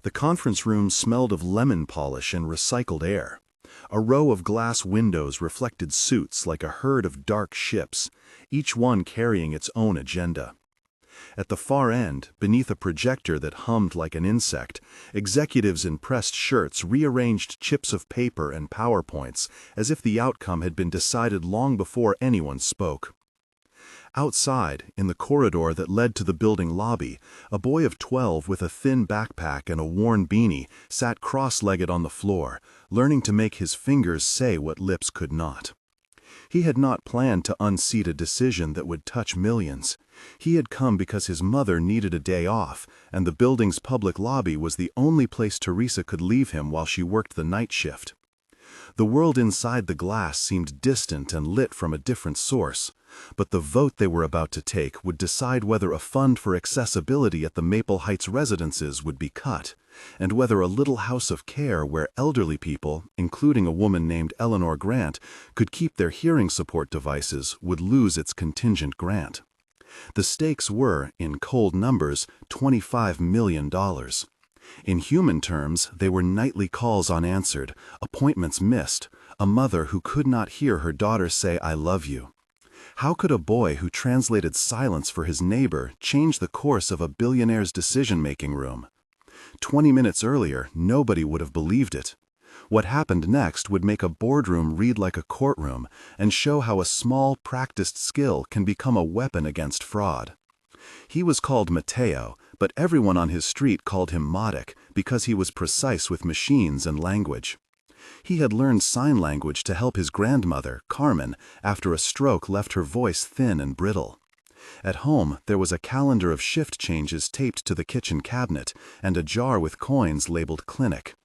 The conference room smelled of lemon polish and recycled air. A row of glass windows reflected suits like a herd of dark ships, each one carrying its own agenda. At the far end, beneath a projector that hummed like an insect, executives in pressed shirts rearranged chips of paper and PowerPoints as if the outcome had been decided long before anyone spoke. Outside, in the corridor that led to the building lobby, a boy of 12 with a thin backpack and a worn beanie sat cross-legged on the floor, learning to make his fingers say what lips could not. He had not planned to unseat a decision that would touch millions. He had come because his mother needed a day off, and the building's public lobby was the only place Teresa could leave him while she worked the night shift. The world inside the glass seemed distant and lit from a different source, but the vote they were about to take would decide whether a fund for accessibility at the Maple Heights residences would be cut, and whether a little house of care where elderly people, including a woman named Eleanor Grant, could keep their hearing support devices would lose its contingent grant. The stakes were, in cold numbers, $25 million. In human terms, they were nightly calls unanswered, appointments missed, a mother who could not hear her daughter say, "I love you." How could a boy who translated silence for his neighbor change the course of a billionaire's decision-making room? 20 minutes earlier, nobody would have believed it. What happened next would make a boardroom read like a courtroom and show how a small, practiced skill can become a weapon against fraud. He was called Mateo, but everyone on his street called him Matic because he was precise with machines and language. He had learned sign language to help his grandmother, Carmen, after a stroke left her voice thin and brittle. At home, there was a calendar of shift changes taped to the kitchen cabinet and a jar with coins labeled clinic.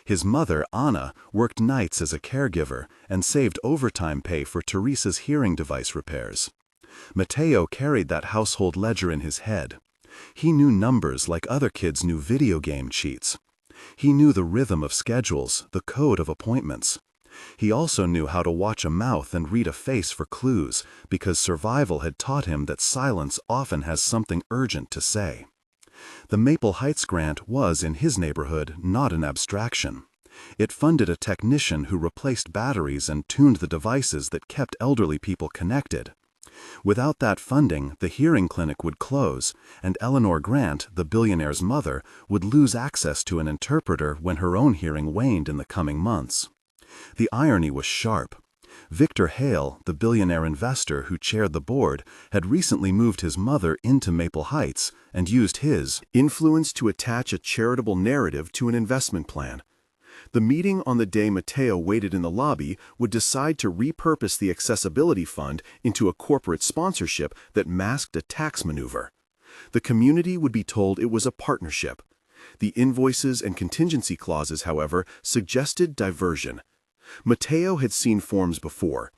His mother, Anna, worked nights as a caregiver and saved overtime pay for Teresa's hearing device repairs. Mateo carried that household ledger in his head. He knew numbers like other kids knew video game cheats. He knew the rhythm of schedules, the code of appointments. He also knew how to watch a mouth and read a face for clues, because survival had taught him that silence often has something urgent to say. The Maple Heights grant was, in his neighborhood, not an abstraction. It funded a technician who replaced batteries and tuned the devices that kept elderly people connected. Without that funding, the hearing clinic would close, and Eleanor Grant, the billionaire's mother, would lose access to an interpreter when her own hearing waned in the coming months. The irony was sharp. Victor Hale, the billionaire investor who chaired the board, had recently moved his mother into Maple Heights and used his influence to attach a charitable narrative to an investment plan. The meeting on the day Mateo waited in the lobby would decide to repurpose the accessibility fund into a corporate sponsorship that masked a tax maneuver. The community would be told it was a partnership. The invoices and contingency clauses, however, suggested diversion. Mateo had seen forms before.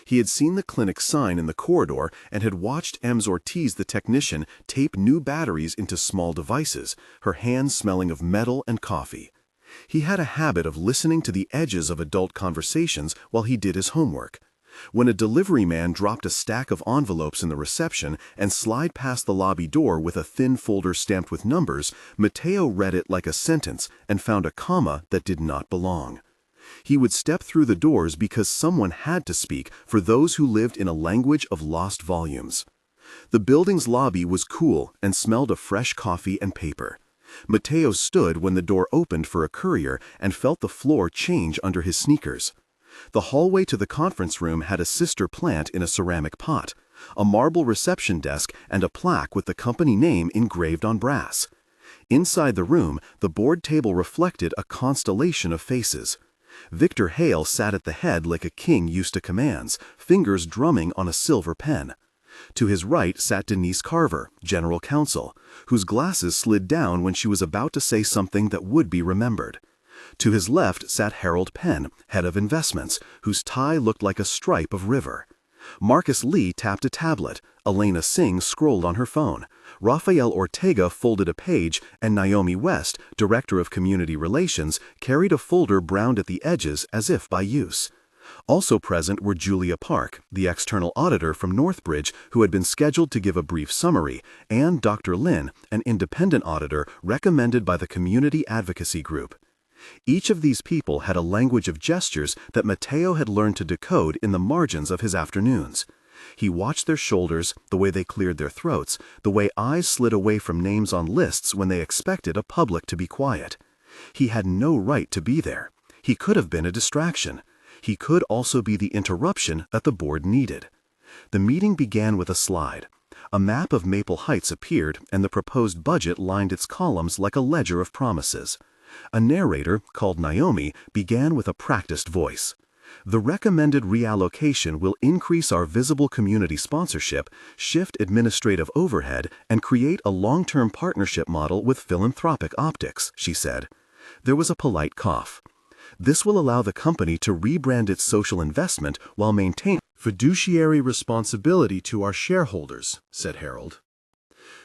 He had seen the clinic sign in the corridor and had watched Ems Ortiz, the technician, tape new batteries into small devices, her hands smelling of metal and coffee. He had a habit of listening to the edges of adult conversations while he did his homework. When a delivery man dropped a stack of envelopes in the reception and slid past the lobby door with a thin folder stamped with numbers, Mateo read it like a sentence and found a comma that did not belong. He would step through the doors because someone had to speak for those who lived in a language of lost volumes. The building's lobby was cool and smelled of fresh coffee and paper. Mateo stood when the door opened for a courier and felt the floor change under his sneakers. The hallway to the conference room had a sister plant in a ceramic pot, a marble reception desk, and a plaque with the company name engraved on brass. Inside the room, the board table reflected a constellation of faces. Victor Hale sat at the head like a king used to commands, fingers drumming on a silver pen. To his right sat Denise Carver, general counsel, whose glasses slid down when she was about to say something that would be remembered. To his left sat Harold Penn, head of investments, whose tie looked like a stripe of river. Marcus Lee tapped a tablet, Elena Singh scrolled on her phone, Rafael Ortega folded a page, and Naomi West, director of community relations, carried a folder browned at the edges as if by use. Also present were Julia Park, the external auditor from Northbridge who had been scheduled to give a brief summary, and Dr. Lin, an independent auditor recommended by the Community Advocacy Group. Each of these people had a language of gestures that Mateo had learned to decode in the margins of his afternoons. He watched their shoulders, the way they cleared their throats, the way eyes slid away from names on lists when they expected a public to be quiet. He had no right to be there. He could have been a distraction. He could also be the interruption that the board needed. The meeting began with a slide. A map of Maple Heights appeared, and the proposed budget lined its columns like a ledger of promises. A narrator, called Naomi, began with a practiced voice. The recommended reallocation will increase our visible community sponsorship, shift administrative overhead, and create a long-term partnership model with philanthropic optics, she said. There was a polite cough. This will allow the company to rebrand its social investment while maintaining fiduciary responsibility to our shareholders, said Harold.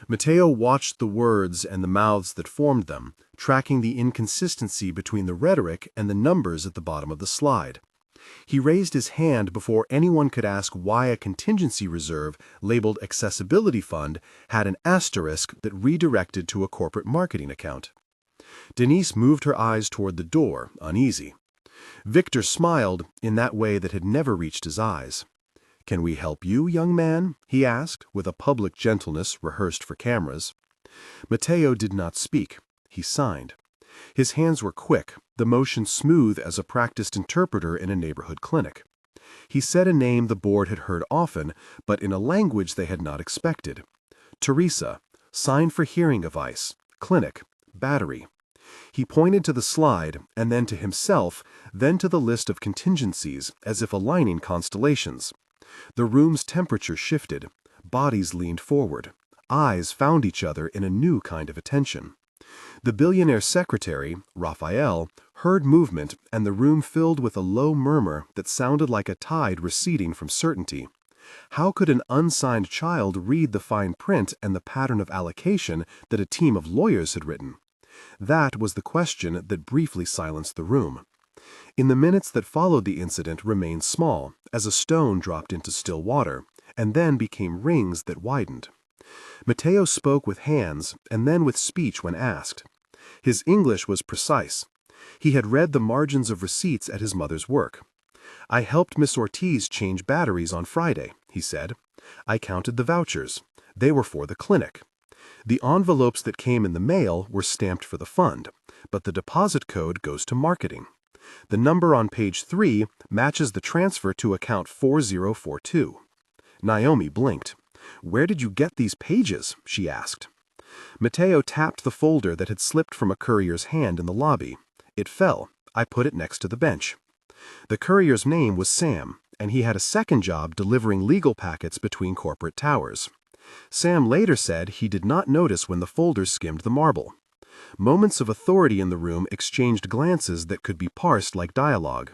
Mateo watched the words and the mouths that formed them, tracking the inconsistency between the rhetoric and the numbers at the bottom of the slide. He raised his hand before anyone could ask why a contingency reserve labeled Accessibility Fund had an asterisk that redirected to a corporate marketing account. Denise moved her eyes toward the door, uneasy. Victor smiled in that way that had never reached his eyes. "Can we help you, young man?" he asked, with a public gentleness rehearsed for cameras. Mateo did not speak. He signed. His hands were quick, the motion smooth as a practiced interpreter in a neighborhood clinic. He said a name the board had heard often, but in a language they had not expected. Teresa, sign for hearing device, clinic, battery. He pointed to the slide, and then to himself, then to the list of contingencies, as if aligning constellations. The room's temperature shifted. Bodies leaned forward. Eyes found each other in a new kind of attention. The billionaire secretary, Raphael, heard movement, and the room filled with a low murmur that sounded like a tide receding from certainty. How could an unsigned child read the fine print and the pattern of allocation that a team of lawyers had written? That was the question that briefly silenced the room. In the minutes that followed, the incident remained small, as a stone dropped into still water, and then became rings that widened. Mateo spoke with hands and then with speech when asked. His English was precise. He had read the margins of receipts at his mother's work. "I helped Miss Ortiz change batteries on Friday," he said. "I counted the vouchers. They were for the clinic. The envelopes that came in the mail were stamped for the fund, but the deposit code goes to marketing. The number on page 3 matches the transfer to account 4042. Naomi blinked. "Where did you get these pages?" she asked. Mateo tapped the folder that had slipped from a courier's hand in the lobby. It fell. I put it next to the bench. The courier's name was Sam, and he had a second job delivering legal packets between corporate towers. Sam later said he did not notice when the folders skimmed the marble. Moments of authority in the room exchanged glances that could be parsed like dialogue.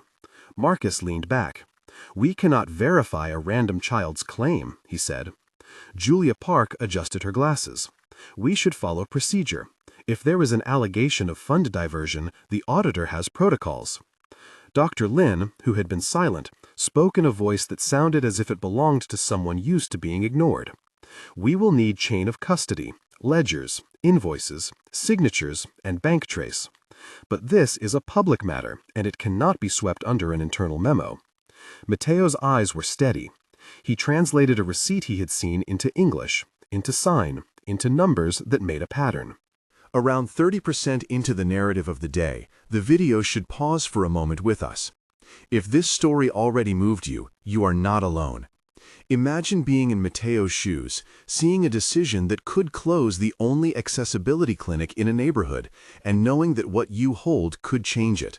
Marcus leaned back. "We cannot verify a random child's claim," he said. Julia Park adjusted her glasses. "We should follow procedure. If there is an allegation of fund diversion, the auditor has protocols." Dr. Lin, who had been silent, spoke in a voice that sounded as if it belonged to someone used to being ignored. "We will need chain of custody, ledgers, invoices, signatures, and bank trace. But this is a public matter, and it cannot be swept under an internal memo." Mateo's eyes were steady. He translated a receipt he had seen into English, into sign, into numbers that made a pattern. Around 30% into the narrative of the day, the video should pause for a moment with us. If this story already moved you, you are not alone. Imagine being in Mateo's shoes, seeing a decision that could close the only accessibility clinic in a neighborhood, and knowing that what you hold could change it.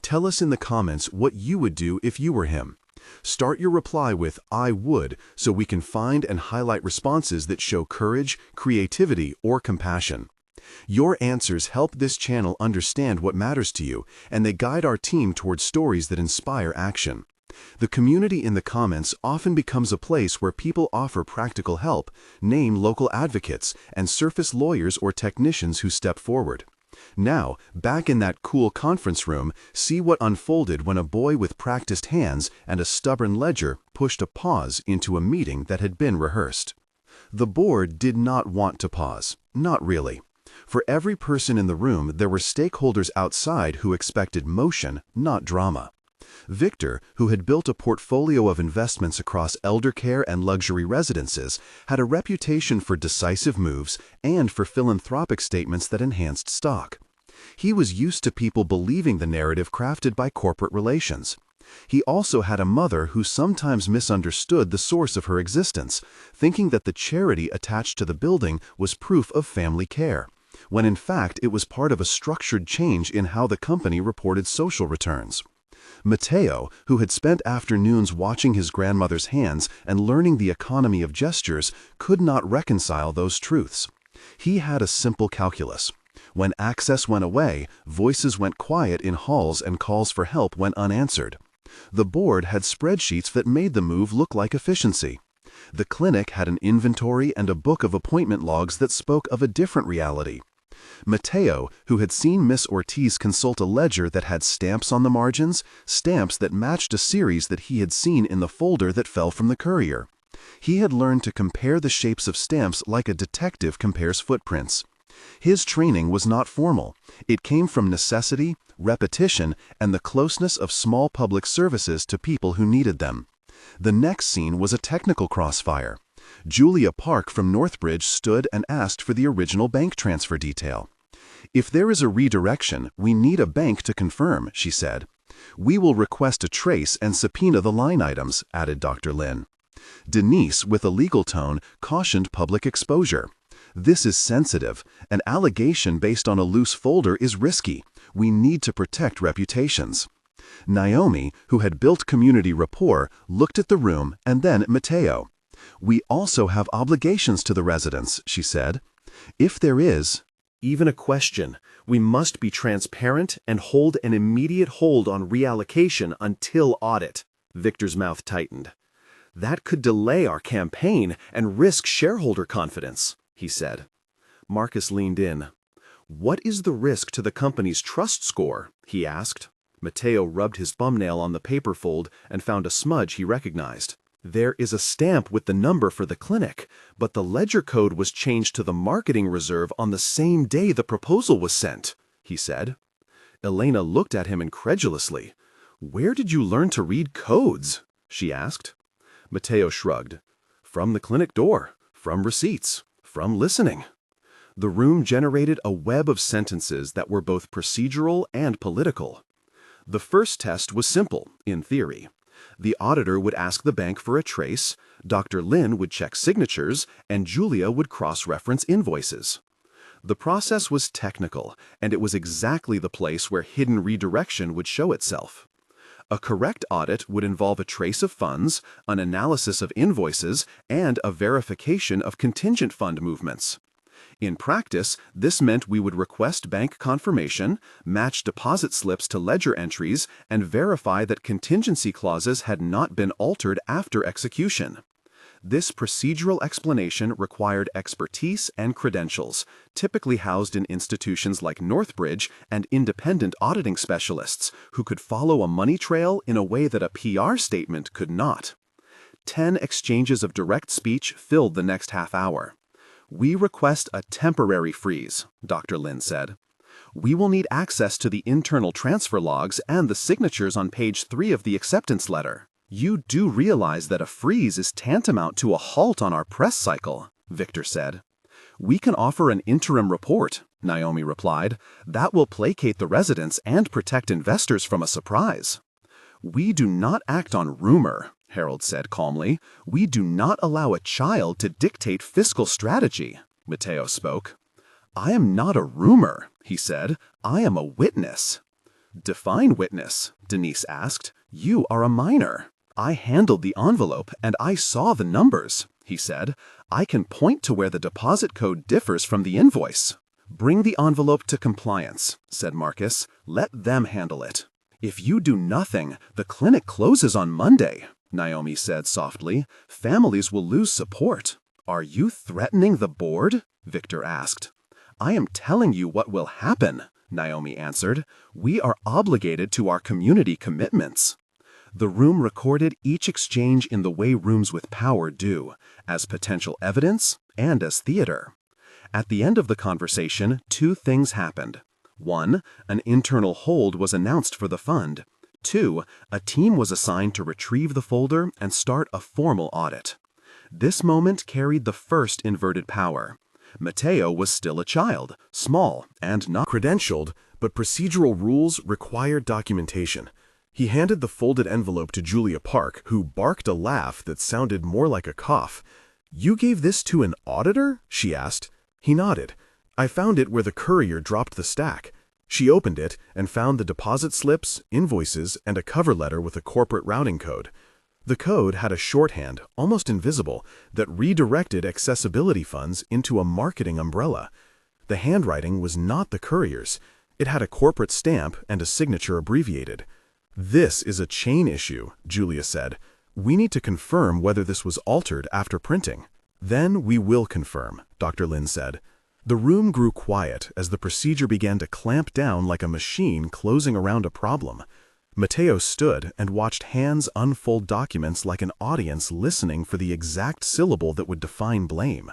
Tell us in the comments what you would do if you were him. Start your reply with "I would" so we can find and highlight responses that show courage, creativity, or compassion. Your answers help this channel understand what matters to you, and they guide our team towards stories that inspire action. The community in the comments often becomes a place where people offer practical help, name local advocates, and surface lawyers or technicians who step forward. Now, back in that cool conference room, see what unfolded when a boy with practiced hands and a stubborn ledger pushed a pause into a meeting that had been rehearsed. The board did not want to pause, not really. For every person in the room, there were stakeholders outside who expected motion, not drama. Victor, who had built a portfolio of investments across elder care and luxury residences, had a reputation for decisive moves and for philanthropic statements that enhanced stock. He was used to people believing the narrative crafted by corporate relations. He also had a mother who sometimes misunderstood the source of her existence, thinking that the charity attached to the building was proof of family care, when in fact it was part of a structured change in how the company reported social returns. Mateo, who had spent afternoons watching his grandmother's hands and learning the economy of gestures, could not reconcile those truths. He had a simple calculus. When access went away, voices went quiet in halls and calls for help went unanswered. The board had spreadsheets that made the move look like efficiency. The clinic had an inventory and a book of appointment logs that spoke of a different reality. Mateo, who had seen Miss Ortiz consult a ledger that had stamps on the margins, stamps that matched a series that he had seen in the folder that fell from the courier. He had learned to compare the shapes of stamps like a detective compares footprints. His training was not formal. It came from necessity, repetition, and the closeness of small public services to people who needed them. The next scene was a technical crossfire. Julia Park from Northbridge stood and asked for the original bank transfer detail. "If there is a redirection, we need a bank to confirm," she said. "We will request a trace and subpoena the line items," added Dr. Lin. Denise, with a legal tone, cautioned public exposure. "This is sensitive. An allegation based on a loose folder is risky. We need to protect reputations." Naomi, who had built community rapport, looked at the room and then at Mateo. "We also have obligations to the residents," she said. "If there is even a question, we must be transparent and hold an immediate hold on reallocation until audit." Victor's mouth tightened. "That could delay our campaign and risk shareholder confidence," he said. Marcus leaned in. "What is the risk to the company's trust score?" he asked. Mateo rubbed his thumbnail on the paper fold and found a smudge he recognized. "There is a stamp with the number for the clinic, but the ledger code was changed to the marketing reserve on the same day the proposal was sent," he said. Elena looked at him incredulously. "Where did you learn to read codes?" she asked. Mateo shrugged. "From the clinic door, from receipts, from listening." The room generated a web of sentences that were both procedural and political. The first test was simple, in theory. The auditor would ask the bank for a trace, Dr. Lin would check signatures, and Julia would cross-reference invoices. The process was technical, and it was exactly the place where hidden redirection would show itself. A correct audit would involve a trace of funds, an analysis of invoices, and a verification of contingent fund movements. In practice, this meant we would request bank confirmation, match deposit slips to ledger entries, and verify that contingency clauses had not been altered after execution. This procedural explanation required expertise and credentials, typically housed in institutions like Northbridge and independent auditing specialists who could follow a money trail in a way that a PR statement could not. 10 exchanges of direct speech filled the next half hour. "We request a temporary freeze," Dr. Lin said. "We will need access to the internal transfer logs and the signatures on page 3 of the acceptance letter." "You do realize that a freeze is tantamount to a halt on our press cycle," Victor said. "We can offer an interim report," Naomi replied. "That will placate the residents and protect investors from a surprise." "We do not act on rumor," Harold said calmly. "We do not allow a child to dictate fiscal strategy," Mateo spoke. "I am not a rumor," he said. "I am a witness." "Define witness," Denise asked. "You are a minor." "I handled the envelope and I saw the numbers," he said. "I can point to where the deposit code differs from the invoice." "Bring the envelope to compliance," said Marcus. "Let them handle it." "If you do nothing, the clinic closes on Monday," Naomi said softly. "Families will lose support." "Are you threatening the board?" Victor asked. "I am telling you what will happen," Naomi answered. "We are obligated to our community commitments." The room recorded each exchange in the way rooms with power do, as potential evidence and as theater. At the end of the conversation, two things happened. 1. An internal hold was announced for the fund. 2. A team was assigned to retrieve the folder and start a formal audit. This moment carried the first inverted power. Mateo was still a child, small and not Credentialed, but procedural rules required documentation. He handed the folded envelope to Julia Park, who barked a laugh that sounded more like a cough. "You gave this to an auditor?" she asked. He nodded. "I found it where the courier dropped the stack." She opened it and found the deposit slips, invoices, and a cover letter with a corporate routing code. The code had a shorthand, almost invisible, that redirected accessibility funds into a marketing umbrella. The handwriting was not the courier's. It had a corporate stamp and a signature abbreviated. "This is a chain issue," Julia said. "We need to confirm whether this was altered after printing." "Then we will confirm," Dr. Lin said. The room grew quiet as the procedure began to clamp down like a machine closing around a problem. Mateo stood and watched hands unfold documents like an audience listening for the exact syllable that would define blame.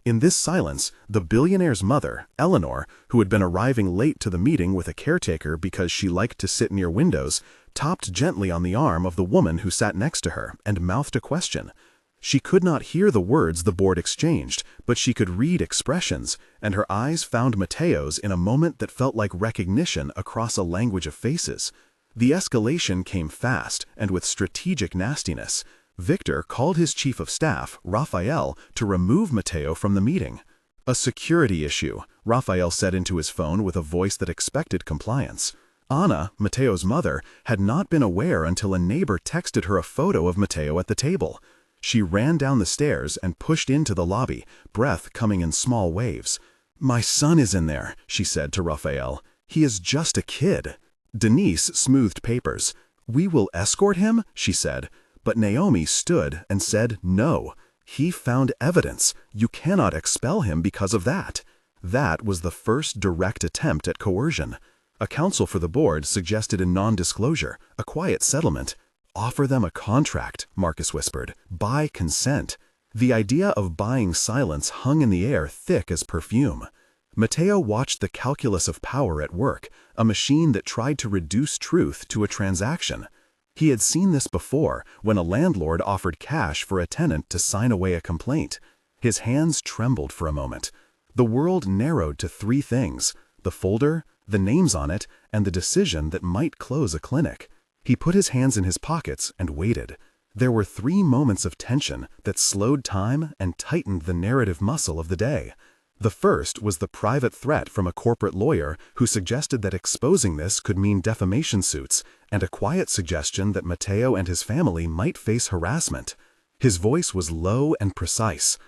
In this silence, the billionaire's mother, Eleanor, who had been arriving late to the meeting with a caretaker because she liked to sit near windows, tapped gently on the arm of the woman who sat next to her and mouthed a question. She could not hear the words the board exchanged, but she could read expressions, and her eyes found Mateo's in a moment that felt like recognition across a language of faces. The escalation came fast and with strategic nastiness. Victor called his chief of staff, Rafael, to remove Mateo from the meeting. "A security issue," Rafael said into his phone with a voice that expected compliance. Anna, Mateo's mother, had not been aware until a neighbor texted her a photo of Mateo at the table. She ran down the stairs and pushed into the lobby, breath coming in small waves. "My son is in there," she said to Rafael. "He is just a kid." Denise smoothed papers. "We will escort him," she said. But Naomi stood and said no. "He found evidence. You cannot expel him because of that." That was the first direct attempt at coercion. A counsel for the board suggested a non-disclosure, a quiet settlement. "Offer them a contract," Marcus whispered. "Buy consent." The idea of buying silence hung in the air thick as perfume. Mateo watched the calculus of power at work, a machine that tried to reduce truth to a transaction. He had seen this before, when a landlord offered cash for a tenant to sign away a complaint. His hands trembled for a moment. The world narrowed to three things: the folder, the names on it, and the decision that might close a clinic. He put his hands in his pockets and waited. There were 3 moments of tension that slowed time and tightened the narrative muscle of the day. The first was the private threat from a corporate lawyer who suggested that exposing this could mean defamation suits, and a quiet suggestion that Mateo and his family might face harassment. His voice was low and precise.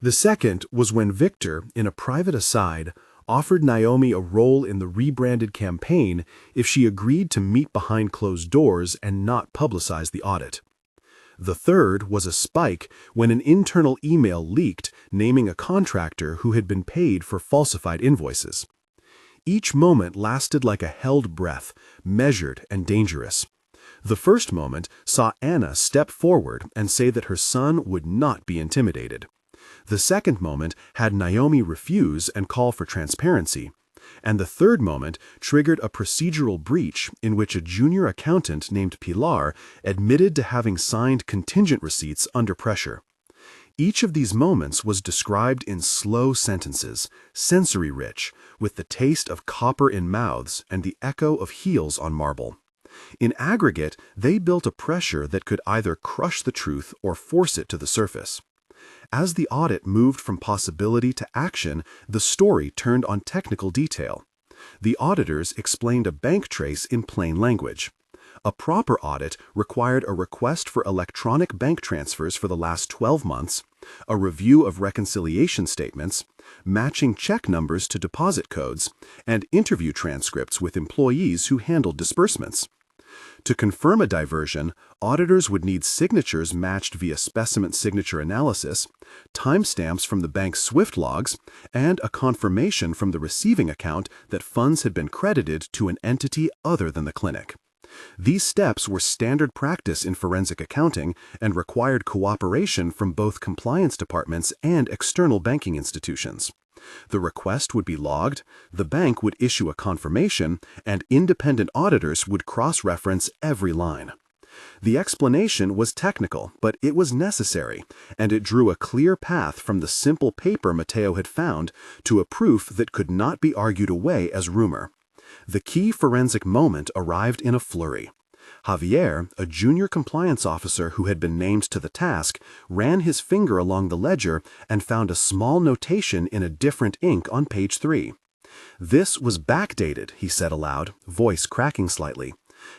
The second was when Victor, in a private aside, offered Naomi a role in the rebranded campaign if she agreed to meet behind closed doors and not publicize the audit. The third was a spike when an internal email leaked naming a contractor who had been paid for falsified invoices. Each moment lasted like a held breath, measured and dangerous. The first moment saw Anna step forward and say that her son would not be intimidated. The second moment had Naomi refuse and call for transparency. And the third moment triggered a procedural breach in which a junior accountant named Pilar admitted to having signed contingent receipts under pressure. Each of these moments was described in slow sentences, sensory-rich, with the taste of copper in mouths and the echo of heels on marble. In aggregate, they built a pressure that could either crush the truth or force it to the surface. As the audit moved from possibility to action, the story turned on technical detail. The auditors explained a bank trace in plain language. A proper audit required a request for electronic bank transfers for the last 12 months, a review of reconciliation statements, matching check numbers to deposit codes, and interview transcripts with employees who handled disbursements. To confirm a diversion, auditors would need signatures matched via specimen signature analysis, timestamps from the bank's SWIFT logs, and a confirmation from the receiving account that funds had been credited to an entity other than the clinic. These steps were standard practice in forensic accounting and required cooperation from both compliance departments and external banking institutions. The request would be logged, the bank would issue a confirmation, and independent auditors would cross-reference every line. The explanation was technical, but it was necessary, and it drew a clear path from the simple paper Mateo had found to a proof that could not be argued away as rumor. The key forensic moment arrived in a flurry. Javier, a junior compliance officer who had been named to the task, ran his finger along the ledger and found a small notation in a different ink on page 3. "This was backdated," he said aloud, voice cracking slightly.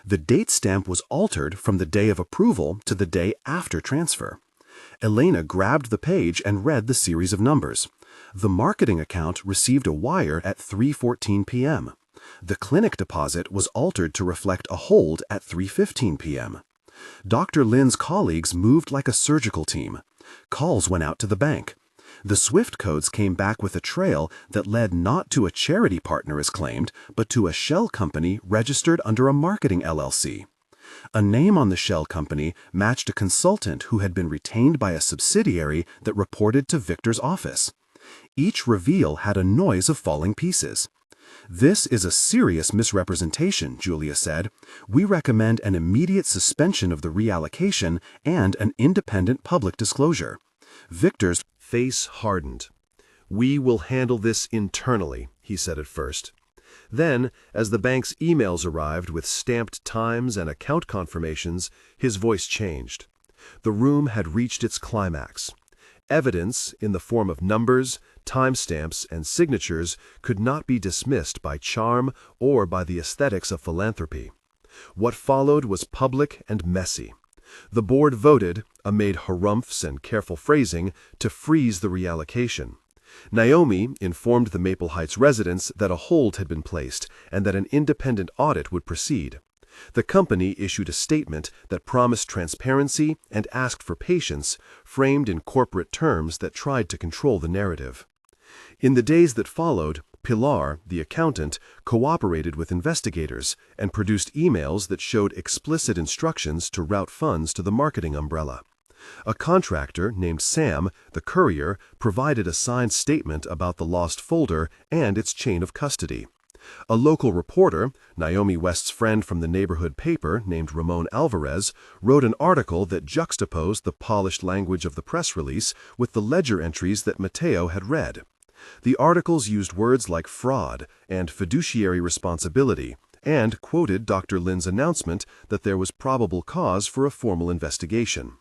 The date stamp was altered from the day of approval to the day after transfer. Elena grabbed the page and read the series of numbers. The marketing account received a wire at 3:14 p.m. The clinic deposit was altered to reflect a hold at 3:15 p.m. Dr. Lin's colleagues moved like a surgical team. Calls went out to the bank. The SWIFT codes came back with a trail that led not to a charity partner as claimed, but to a shell company registered under a marketing LLC. A name on the shell company matched a consultant who had been retained by a subsidiary that reported to Victor's office. Each reveal had a noise of falling pieces. "This is a serious misrepresentation," Julia said. "We recommend an immediate suspension of the reallocation and an independent public disclosure." Victor's face hardened. "We will handle this internally," he said at first. Then, as the bank's emails arrived with stamped times and account confirmations, his voice changed. The room had reached its climax. Evidence, in the form of numbers, timestamps, and signatures, could not be dismissed by charm or by the aesthetics of philanthropy. What followed was public and messy. The board voted, amid harumphs and careful phrasing, to freeze the reallocation. Naomi informed the Maple Heights residents that a hold had been placed and that an independent audit would proceed. The company issued a statement that promised transparency and asked for patience, framed in corporate terms that tried to control the narrative. In the days that followed, Pilar, the accountant, cooperated with investigators and produced emails that showed explicit instructions to route funds to the marketing umbrella. A contractor named Sam, the courier, provided a signed statement about the lost folder and its chain of custody. A local reporter, Naomi West's friend from the neighborhood paper named Ramon Alvarez, wrote an article that juxtaposed the polished language of the press release with the ledger entries that Mateo had read. The articles used words like fraud and fiduciary responsibility and quoted Dr. Lin's announcement that there was probable cause for a formal investigation.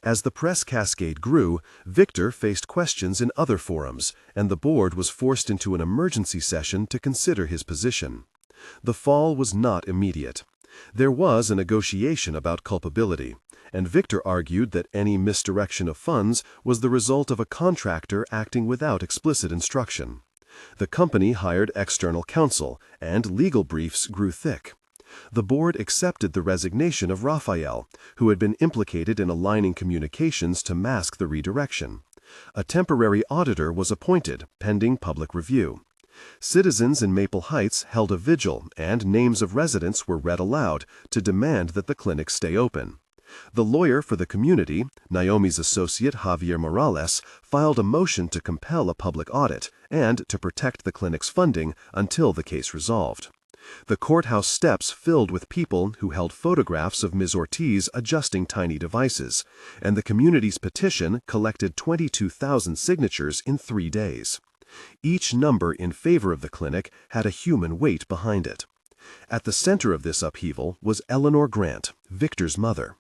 As the press cascade grew, Victor faced questions in other forums, and the board was forced into an emergency session to consider his position. The fall was not immediate. There was a negotiation about culpability, and Victor argued that any misdirection of funds was the result of a contractor acting without explicit instruction. The company hired external counsel, and legal briefs grew thick. The board accepted the resignation of Raphael, who had been implicated in aligning communications to mask the redirection. A temporary auditor was appointed, pending public review. Citizens in Maple Heights held a vigil, and names of residents were read aloud to demand that the clinic stay open. The lawyer for the community, Naomi's associate Javier Morales, filed a motion to compel a public audit and to protect the clinic's funding until the case resolved. The courthouse steps filled with people who held photographs of Ms. Ortiz adjusting tiny devices, and the community's petition collected 22,000 signatures in 3 days. Each number in favor of the clinic had a human weight behind it. At the center of this upheaval was Eleanor Grant, Victor's mother.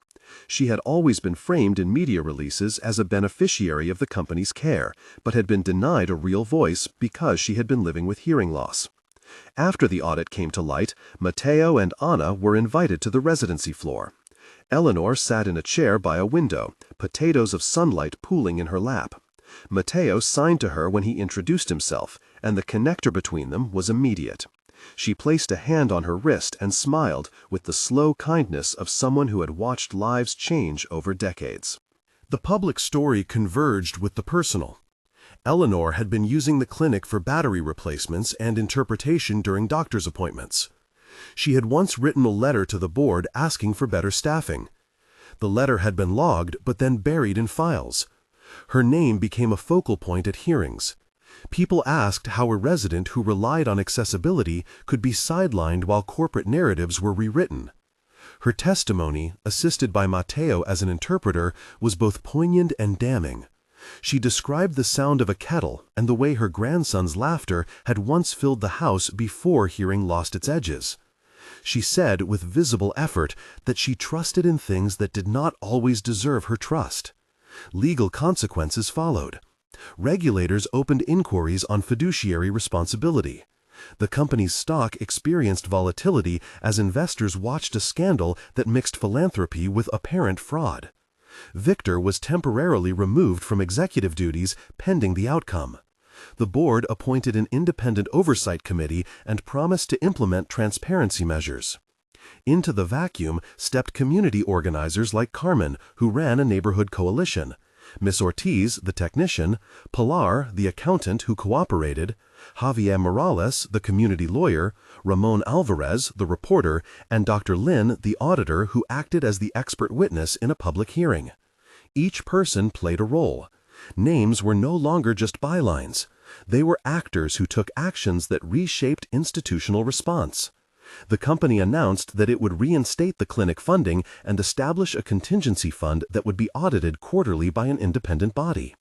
She had always been framed in media releases as a beneficiary of the company's care, but had been denied a real voice because she had been living with hearing loss. After the audit came to light, Mateo and Anna were invited to the residency floor. Eleanor sat in a chair by a window, potatoes of sunlight pooling in her lap. Mateo signed to her when he introduced himself, and the connector between them was immediate. She placed a hand on her wrist and smiled with the slow kindness of someone who had watched lives change over decades. The public story converged with the personal. Eleanor had been using the clinic for battery replacements and interpretation during doctor's appointments. She had once written a letter to the board asking for better staffing. The letter had been logged but then buried in files. Her name became a focal point at hearings. People asked how a resident who relied on accessibility could be sidelined while corporate narratives were rewritten. Her testimony, assisted by Mateo as an interpreter, was both poignant and damning. She described the sound of a kettle and the way her grandson's laughter had once filled the house before hearing lost its edges. She said with visible effort that she trusted in things that did not always deserve her trust. Legal consequences followed. Regulators opened inquiries on fiduciary responsibility. The company's stock experienced volatility as investors watched a scandal that mixed philanthropy with apparent fraud. Victor was temporarily removed from executive duties pending the outcome. The board appointed an independent oversight committee and promised to implement transparency measures. Into the vacuum stepped community organizers like Carmen, who ran a neighborhood coalition, Miss Ortiz, the technician, Pilar, the accountant who cooperated, Javier Morales, the community lawyer, Ramon Alvarez, the reporter, and Dr. Lin, the auditor who acted as the expert witness in a public hearing. Each person played a role. Names were no longer just bylines. They were actors who took actions that reshaped institutional response. The company announced that it would reinstate the clinic funding and establish a contingency fund that would be audited quarterly by an independent body.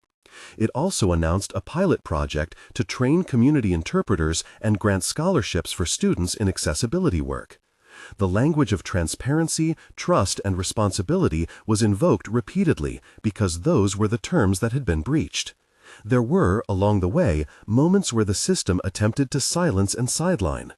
It also announced a pilot project to train community interpreters and grant scholarships for students in accessibility work. The language of transparency, trust, and responsibility was invoked repeatedly because those were the terms that had been breached. There were, along the way, moments where the system attempted to silence and sideline.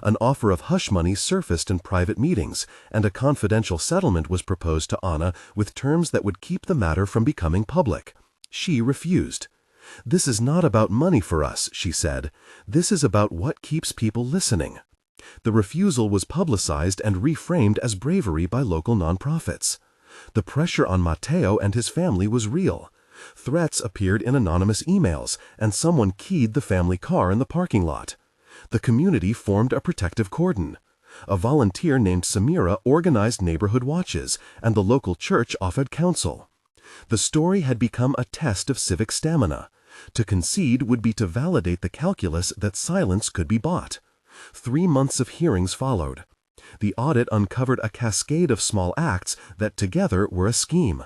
An offer of hush money surfaced in private meetings, and a confidential settlement was proposed to Anna with terms that would keep the matter from becoming public. She refused. "This is not about money for us," she said. "This is about what keeps people listening." The refusal was publicized and reframed as bravery by local nonprofits. The pressure on Mateo and his family was real. Threats appeared in anonymous emails, and someone keyed the family car in the parking lot. The community formed a protective cordon. A volunteer named Samira organized neighborhood watches, and the local church offered counsel. The story had become a test of civic stamina. To concede would be to validate the calculus that silence could be bought. 3 months of hearings followed. The audit uncovered a cascade of small acts that together were a scheme.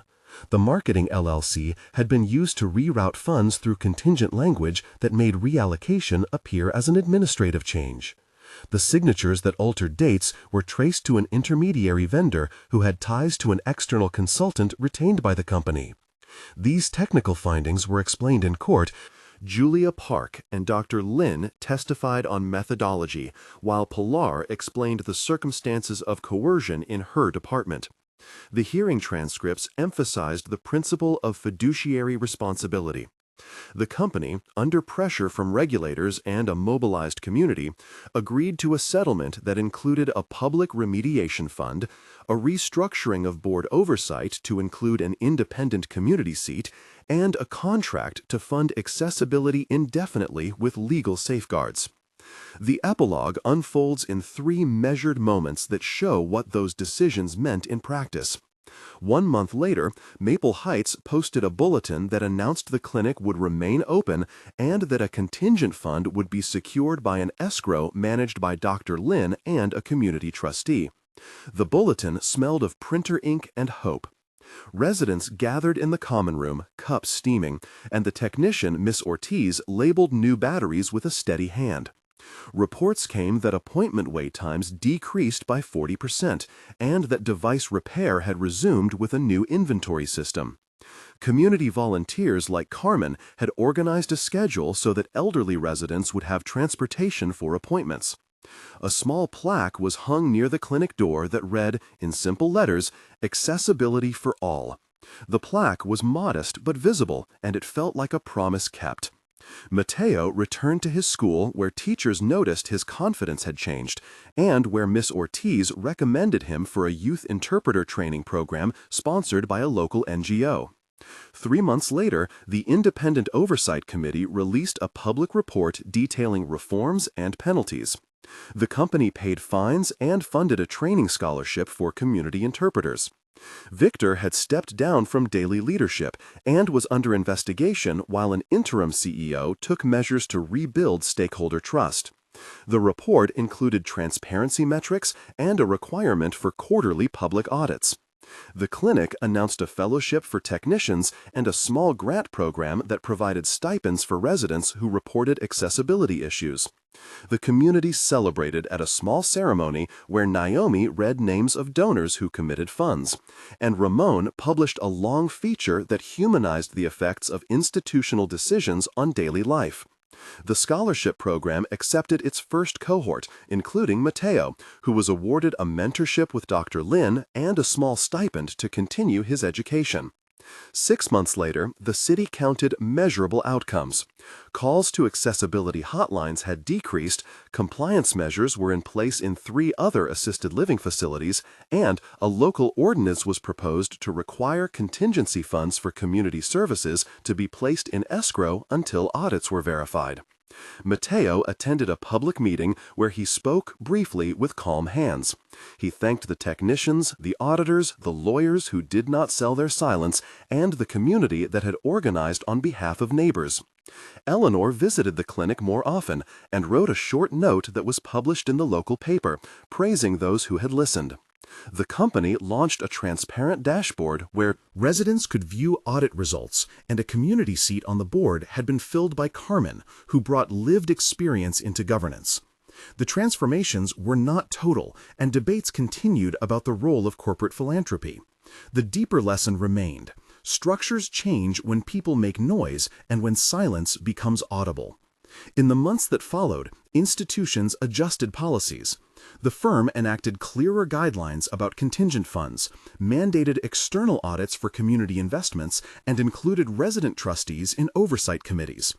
The marketing LLC had been used to reroute funds through contingent language that made reallocation appear as an administrative change. The signatures that altered dates were traced to an intermediary vendor who had ties to an external consultant retained by the company. These technical findings were explained in court. Julia Park and Dr. Lin testified on methodology, while Pilar explained the circumstances of coercion in her department. The hearing transcripts emphasized the principle of fiduciary responsibility. The company, under pressure from regulators and a mobilized community, agreed to a settlement that included a public remediation fund, a restructuring of board oversight to include an independent community seat, and a contract to fund accessibility indefinitely with legal safeguards. The epilogue unfolds in 3 measured moments that show what those decisions meant in practice. 1 month later, Maple Heights posted a bulletin that announced the clinic would remain open and that a contingent fund would be secured by an escrow managed by Dr. Lin and a community trustee. The bulletin smelled of printer ink and hope. Residents gathered in the common room, cups steaming, and the technician, Miss Ortiz, labeled new batteries with a steady hand. Reports came that appointment wait times decreased by 40% and that device repair had resumed with a new inventory system. Community volunteers like Carmen had organized a schedule so that elderly residents would have transportation for appointments. A small plaque was hung near the clinic door that read, in simple letters, "Accessibility for all." The plaque was modest but visible, and it felt like a promise kept. Mateo returned to his school where teachers noticed his confidence had changed and where Miss Ortiz recommended him for a youth interpreter training program sponsored by a local NGO. 3 months later, the Independent Oversight Committee released a public report detailing reforms and penalties. The company paid fines and funded a training scholarship for community interpreters. Victor had stepped down from daily leadership and was under investigation while an interim CEO took measures to rebuild stakeholder trust. The report included transparency metrics and a requirement for quarterly public audits. The clinic announced a fellowship for technicians and a small grant program that provided stipends for residents who reported accessibility issues. The community celebrated at a small ceremony where Naomi read names of donors who committed funds, and Ramon published a long feature that humanized the effects of institutional decisions on daily life. The scholarship program accepted its first cohort, including Mateo, who was awarded a mentorship with Dr. Lin and a small stipend to continue his education. 6 months later, the city counted measurable outcomes. Calls to accessibility hotlines had decreased, compliance measures were in place in 3 other assisted living facilities, and a local ordinance was proposed to require contingency funds for community services to be placed in escrow until audits were verified. Mateo attended a public meeting where he spoke briefly with calm hands. He thanked the technicians, the auditors, the lawyers who did not sell their silence, and the community that had organized on behalf of neighbors. Eleanor visited the clinic more often and wrote a short note that was published in the local paper, praising those who had listened. The company launched a transparent dashboard where residents could view audit results, and a community seat on the board had been filled by Carmen, who brought lived experience into governance. The transformations were not total, and debates continued about the role of corporate philanthropy. The deeper lesson remained. Structures change when people make noise and when silence becomes audible. In the months that followed, institutions adjusted policies. The firm enacted clearer guidelines about contingent funds, mandated external audits for community investments, and included resident trustees in oversight committees.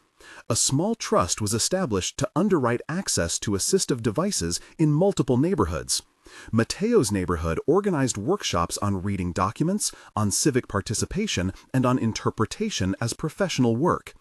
A small trust was established to underwrite access to assistive devices in multiple neighborhoods. Mateo's neighborhood organized workshops on reading documents, on civic participation, and on interpretation as professional work.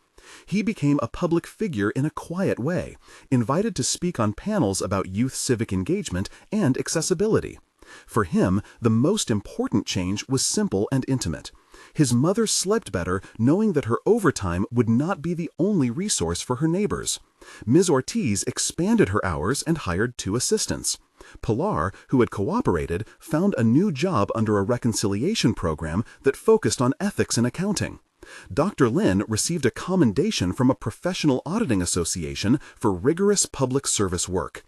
He became a public figure in a quiet way, invited to speak on panels about youth civic engagement and accessibility. For him, the most important change was simple and intimate. His mother slept better knowing that her overtime would not be the only resource for her neighbors. Ms. Ortiz expanded her hours and hired 2 assistants. Pilar, who had cooperated, found a new job under a reconciliation program that focused on ethics and accounting. Dr. Lin received a commendation from a professional auditing association for rigorous public service work.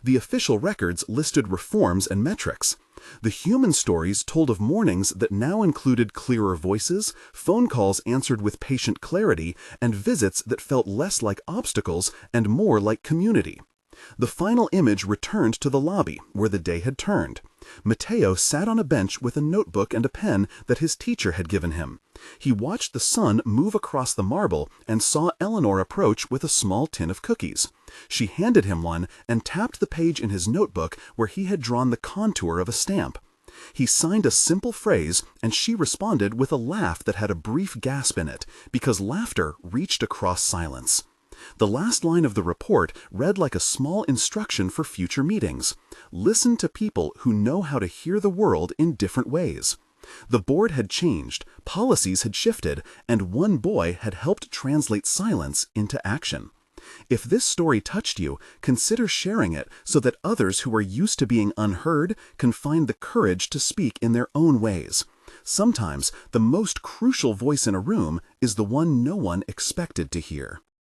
The official records listed reforms and metrics. The human stories told of mornings that now included clearer voices, phone calls answered with patient clarity, and visits that felt less like obstacles and more like community. The final image returned to the lobby, where the day had turned. Mateo sat on a bench with a notebook and a pen that his teacher had given him. He watched the sun move across the marble and saw Eleanor approach with a small tin of cookies. She handed him one and tapped the page in his notebook where he had drawn the contour of a stamp. He signed a simple phrase, and she responded with a laugh that had a brief gasp in it, because laughter reached across silence. The last line of the report read like a small instruction for future meetings. Listen to people who know how to hear the world in different ways. The board had changed, policies had shifted, and one boy had helped translate silence into action. If this story touched you, consider sharing it so that others who are used to being unheard can find the courage to speak in their own ways. Sometimes, the most crucial voice in a room is the one no one expected to hear.